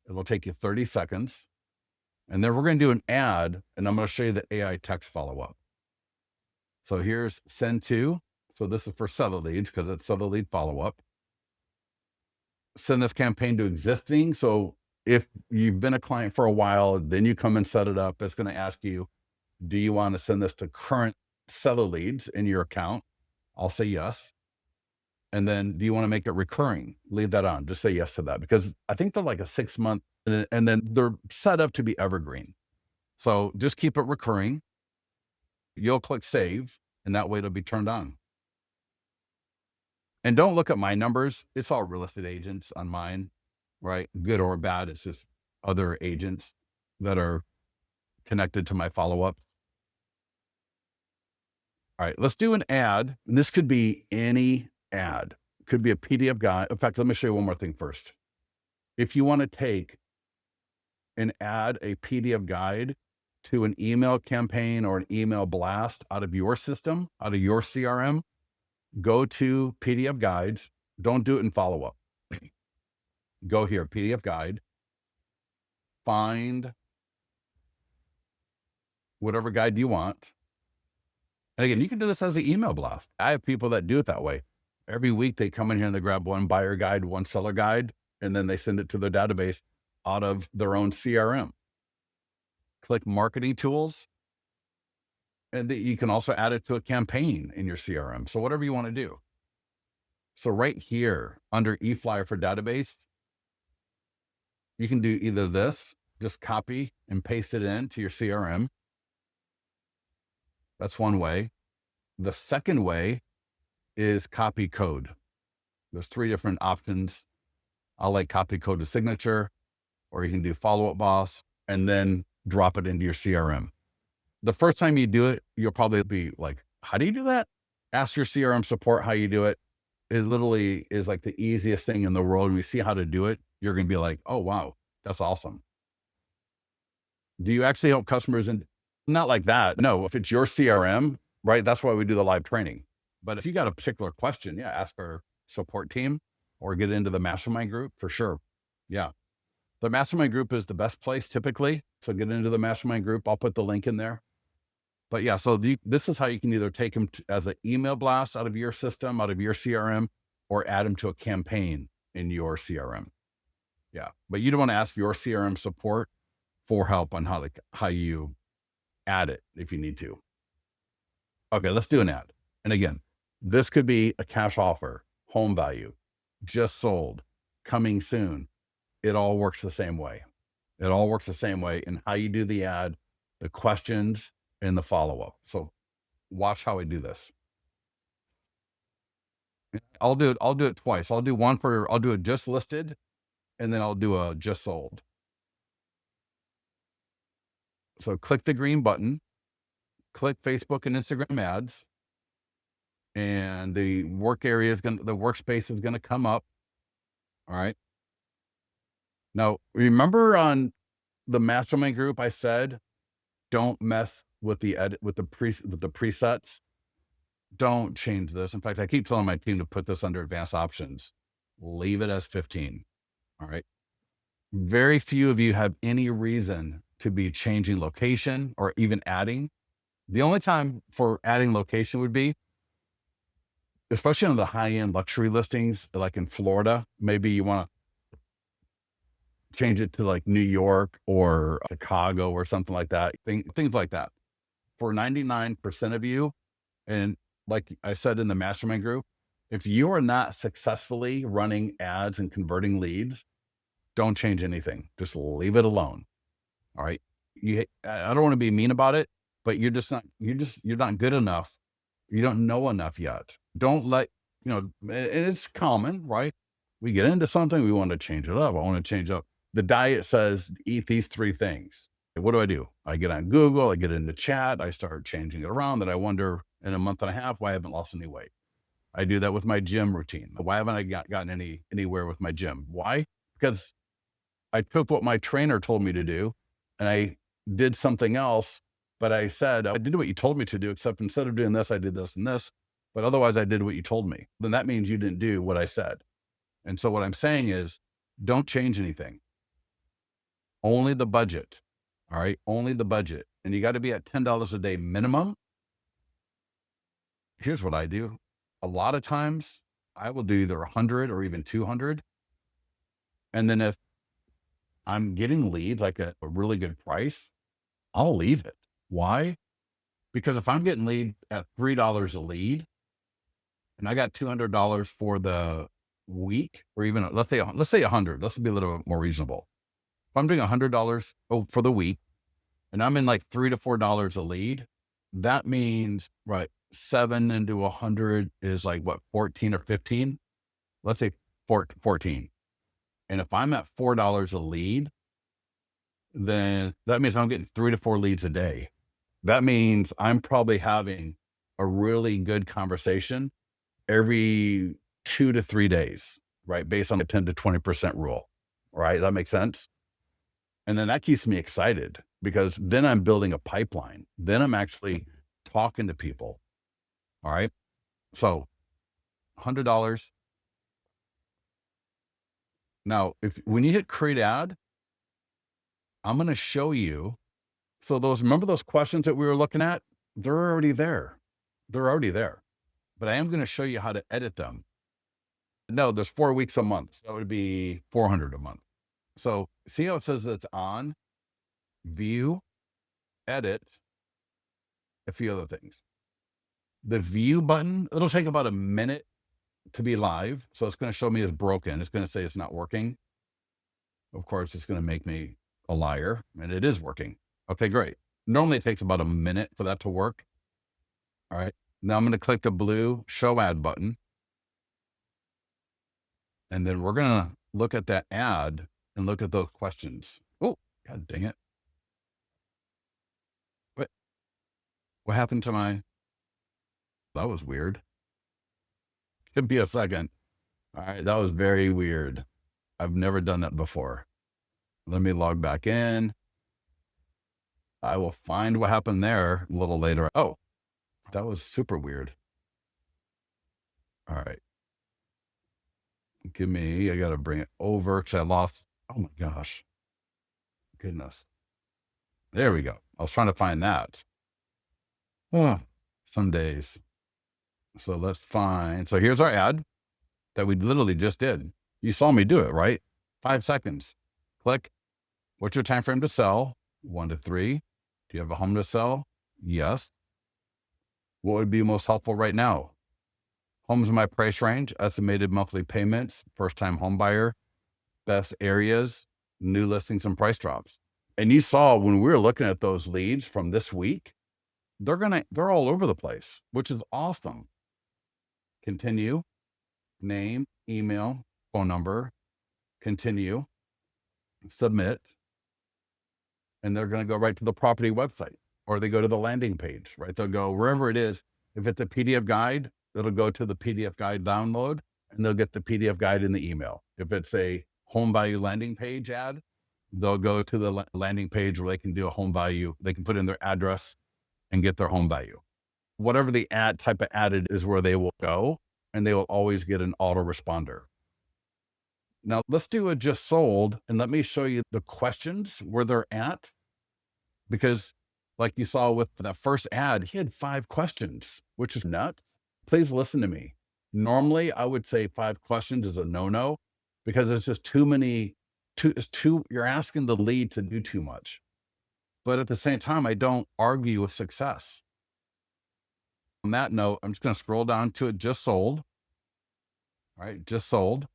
It'll take you 30 seconds. And then we're going to do an ad, and I'm going to show you the AI text follow-up. So here's send to. So this is for seller leads because it's seller lead follow-up. send this campaign to existing. So if you've been a client for a while, then you come and set it up, it's going to ask you, do you want to send this to current seller leads in your account? I'll say yes. And then do you want to make it recurring? Leave that on. Just say yes to that, because I think they're like a 6 month, and then they're set up to be evergreen. So just keep it recurring. You'll click save, and that way it'll be turned on. And don't look at my numbers. It's all real estate agents on mine, right? Good or bad. It's just other agents that are connected to my follow-up. All right, let's do an ad. And this could be any ad. Could be a PDF guide. In fact, let me show you one more thing first. If you want to take and add a PDF guide to an email campaign or an email blast out of your system, out of your CRM, go to PDF guides. Don't do it in follow-up. Go here, PDF guide, find whatever guide you want. And again, you can do this as an email blast. I have people that do it that way. Every week they come in here and they grab one buyer guide, one seller guide, and then they send it to their database out of their own CRM. Click marketing tools. And you can also add it to a campaign in your CRM. So whatever you want to do. So right here under eFlyer for database, you can do either this, just copy and paste it into your CRM. That's one way. The second way is copy code. There's 3 different options. I'll like copy code to signature, or you can do follow-up boss and then drop it into your CRM. The first time you do it, you'll probably be like, how do you do that? Ask your CRM support how you do it. It literally is like the easiest thing in the world. When you see how to do it, you're going to be like, oh, wow, that's awesome. Do you actually help customers? And not like that. No, if it's your CRM, right? That's why we do the live training. But if you got a particular question, yeah, ask our support team or get into the mastermind group for sure. Yeah. The mastermind group is the best place typically. So get into the mastermind group. I'll put the link in there. But yeah, so this is how you can either take them as an email blast out of your system, out of your CRM, or add them to a campaign in your CRM. Yeah. But you don't want to ask your CRM support for help on how you add it if you need to. Okay, let's do an ad. And again, this could be a cash offer, home value, just sold, coming soon. It all works the same way. It all works the same way in how you do the ad, the questions, and the follow-up. So watch how I do this. I'll do it twice. I'll do a just listed, and then I'll do a just sold. So click the green button, click Facebook and Instagram ads, and the workspace is gonna come up. All right. Now, remember on the mastermind group, I said, don't mess with the edit, with the presets. Don't change this. In fact, I keep telling my team to put this under advanced options. Leave it as 15. All right. Very few of you have any reason to be changing location or even adding. The only time for adding location would be, especially on the high-end luxury listings, like in Florida, maybe you want to change it to like New York or Chicago or something like that. Things like that. For 99% of you, and like I said in the mastermind group, if you are not successfully running ads and converting leads, don't change anything. Just leave it alone. All right. I don't want to be mean about it, but you're not good enough. You don't know enough yet. Don't let, and it's common, right? We get into something, we want to change it up. I want to change up. The diet says eat these 3 things. What do? I get on Google, I get into chat, I start changing it around, that I wonder in a month and a half why I haven't lost any weight. I do that with my gym routine. Why haven't I gotten anywhere with my gym? Why? Because I took what my trainer told me to do and I did something else, but I said, I did what you told me to do, except instead of doing this, I did this and this, but otherwise I did what you told me. Then that means you didn't do what I said. And so what I'm saying is, don't change anything. Only the budget. All right. Only the budget. And you got to be at $10 a day minimum. Here's what I do. A lot of times I will do either 100 or even 200. And then if I'm getting leads like a really good price, I'll leave it. Why? Because if I'm getting leads at $3 a lead and I got $200 for the week, or even let's say 100, let's be a little bit more reasonable. If I'm doing $100 for the week and I'm in like $3 to $4 a lead, that means, right, 7 into 100 is like what, 14 or 15? Let's say 14. And if I'm at $4 a lead, then that means I'm getting 3 to 4 leads a day. That means I'm probably having a really good conversation every 2 to 3 days, right? Based on the 10 to 20% rule, right? That makes sense. And then that keeps me excited because then I'm building a pipeline. Then I'm actually talking to people. All right. So $100. Now, when you hit create ad, I'm going to show you. So remember those questions that we were looking at? They're already there. They're already there. But I am going to show you how to edit them. No, there's 4 weeks a month. So that would be 400 a month. So see how it says it's on, view, edit, a few other things. The view button, it'll take about a minute to be live. So it's going to show me it's broken. It's going to say it's not working. Of course, it's going to make me a liar, and it is working. Okay, great. Normally it takes about a minute for that to work. All right. Now I'm going to click the blue show ad button. And then we're going to look at that ad and look at those questions. Oh, God dang it. What happened to that was weird. Give me a second. All right. That was very weird. I've never done that before. Let me log back in. I will find what happened there a little later. Oh, that was super weird. All right. I got to bring it over because I lost. Oh my gosh. Goodness. There we go. I was trying to find that. Oh, some days. So let's find. So here's our ad that we literally just did. You saw me do it, right? 5 seconds. Click. What's your time frame to sell? 1 to 3. Do you have a home to sell? Yes. What would be most helpful right now? Homes in my price range, estimated monthly payments, first-time home buyer, best areas, new listings and price drops. And you saw when we were looking at those leads from this week, they're all over the place, which is awesome. Continue, name, email, phone number, continue, submit, and they're going to go right to the property website, or they go to the landing page, right? They'll go wherever it is. If it's a PDF guide, it'll go to the PDF guide download, and they'll get the PDF guide in the email. If it's a home value landing page ad, they'll go to the landing page where they can do a home value. They can put in their address and get their home value. Whatever the ad type of ad it is where they will go, and they will always get an autoresponder. Now let's do a just sold, and let me show you the questions where they're at, because like you saw with that first ad, he had 5 questions, which is nuts. Please listen to me. Normally I would say 5 questions is a no-no because it's just too many, you're asking the lead to do too much. But at the same time, I don't argue with success. On that note, I'm just going to scroll down to it just sold. All right, just sold.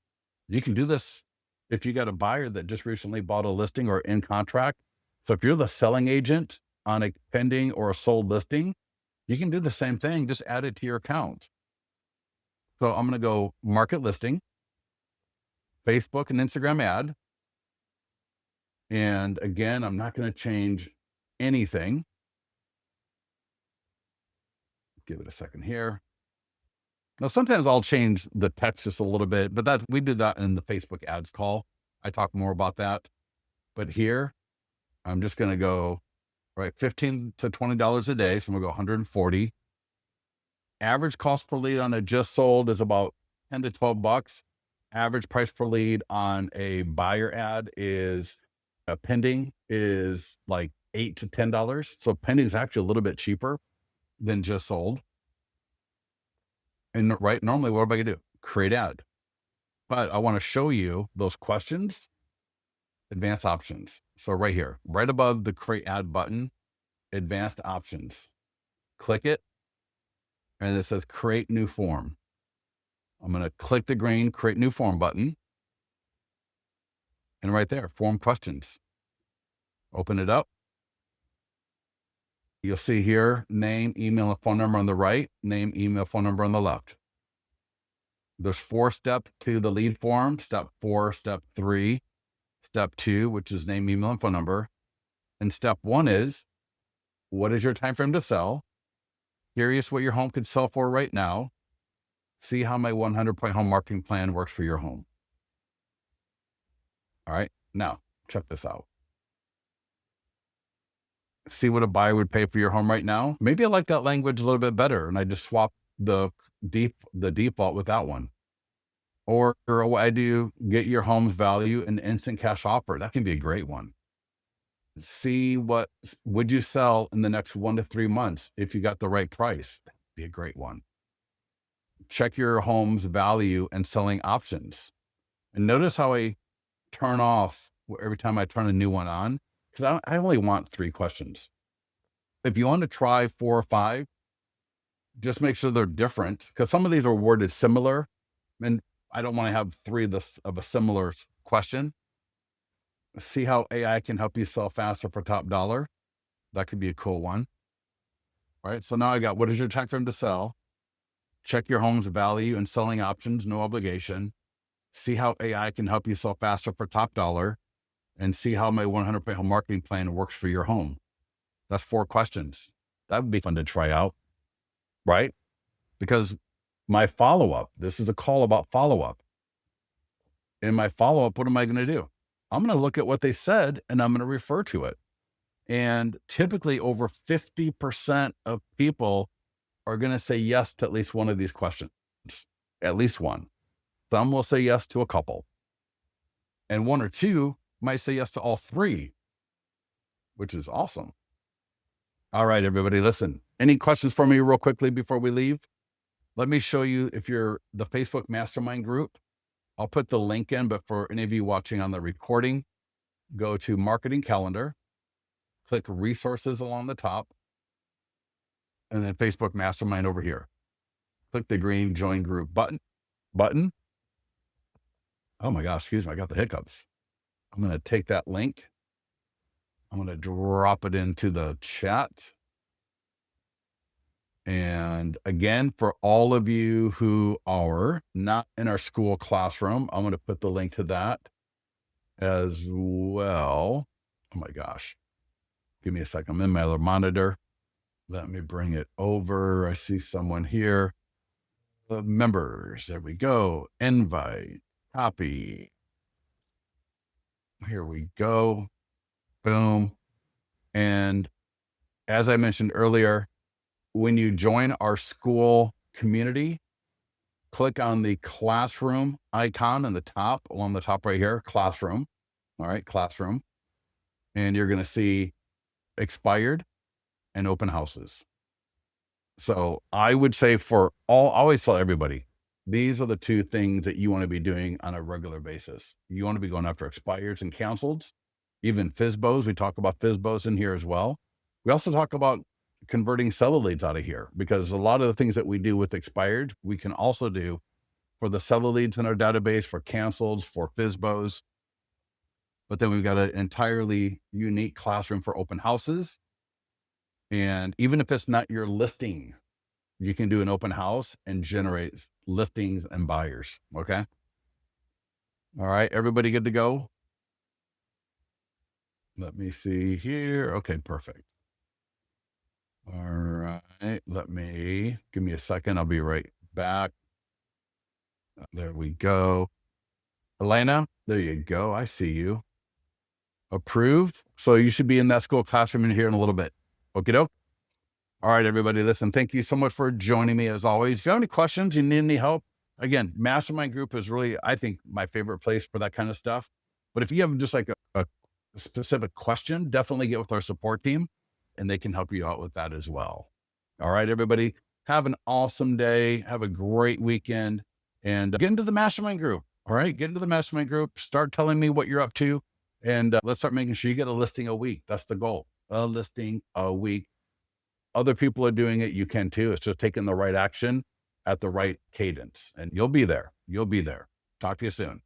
You can do this if you got a buyer that just recently bought a listing or in contract. So if you're the selling agent on a pending or a sold listing, you can do the same thing, just add it to your account. So I'm going to go market listing, Facebook and Instagram ad. And again, I'm not going to change anything. Give it a second here. Now, sometimes I'll change the text just a little bit, but we did that in the Facebook ads call. I talk more about that. But here, I'm just going to go, right, $15 to $20 a day. So I'm going to go 140. Average cost per lead on a just sold is about 10 to 12 bucks. Average price per lead on a buyer ad is pending is like $8 to $10. So pending is actually a little bit cheaper than just sold. And right, normally what am I gonna do? Create ad. but I want to show you those questions, advanced options. So right here, right above the create ad button, advanced options, click it. And it says create new form. I'm going to click the green create new form button. And right there, form questions. Open it up. You'll see here, name, email, and phone number on the right, name, email, phone number on the left. There's 4 steps to the lead form, step 4, step 3, step 2, which is name, email, and phone number. And step 1 is, what is your time frame to sell? Curious what your home could sell for right now. See how my 100-point home marketing plan works for your home. All right, now check this out. See what a buyer would pay for your home right now. Maybe I like that language a little bit better, and I just swap the default with that one. Or what I do, get your home's value and instant cash offer. That can be a great one. See what would you sell in the next 1 to 3 months if you got the right price. That'd be a great one. Check your home's value and selling options. And notice how I turn off every time I turn a new one on, because I only want 3 questions. If you want to try 4 or 5, just make sure they're different, because some of these are worded similar, and I don't want to have 3 of a similar question. See how AI can help you sell faster for top dollar. That could be a cool one. All right. So now I got, what is your time frame to sell? Check your home's value and selling options, no obligation. See how AI can help you sell faster for top dollar, and see how my 100-point home marketing plan works for your home. That's 4 questions. That would be fun to try out, right? Because my follow-up, this is a call about follow-up. In my follow-up, what am I going to do? I'm going to look at what they said and I'm going to refer to it. And typically over 50% of people are going to say yes to at least one of these questions, at least one. Some will say yes to a couple, and 1 or 2 might say yes to all 3, which is awesome. All right, everybody, listen, any questions for me real quickly before we leave? Let me show you, if you're the Facebook Mastermind group, I'll put the link in, but for any of you watching on the recording, go to Marketing Calendar, click Resources along the top, and then Facebook Mastermind over here. Click the green Join Group button. Oh my gosh, excuse me, I got the hiccups. I'm going to take that link. I'm going to drop it into the chat. And again, for all of you who are not in our school classroom, I'm going to put the link to that as well. Oh my gosh. Give me a second. I'm in my little monitor. Let me bring it over. I see someone here. The members. There we go. Invite. Copy. Here we go. Boom. And as I mentioned earlier, when you join our school community, click on the classroom icon on the top, along the top right here, classroom. All right, classroom. And you're going to see expired and open houses. So I would say I always tell everybody, these are the 2 things that you want to be doing on a regular basis. You want to be going after expireds and canceleds, even FSBOs. We talk about FSBOs in here as well. We also talk about converting seller leads out of here, because a lot of the things that we do with expired, we can also do for the seller leads in our database, for canceleds, for FSBOs. But then we've got an entirely unique classroom for open houses. And even if it's not your listing, you can do an open house and generate listings and buyers. Okay. All right. Everybody good to go? Let me see here. Okay, perfect. All right. Give me a second. I'll be right back. There we go. Elena, there you go. I see you. Approved. So you should be in that school classroom in here in a little bit. Okie doke. All right, everybody, listen, thank you so much for joining me as always. If you have any questions, you need any help, again, Mastermind group is really, I think, my favorite place for that kind of stuff. But if you have just like a specific question, definitely get with our support team and they can help you out with that as well. All right, everybody, have an awesome day. Have a great weekend and get into the Mastermind group. All right, get into the mastermind group, start telling me what you're up to, and let's start making sure you get a listing a week. That's the goal. A listing a week. Other people are doing it. You can too. It's just taking the right action at the right cadence, and you'll be there. You'll be there. Talk to you soon.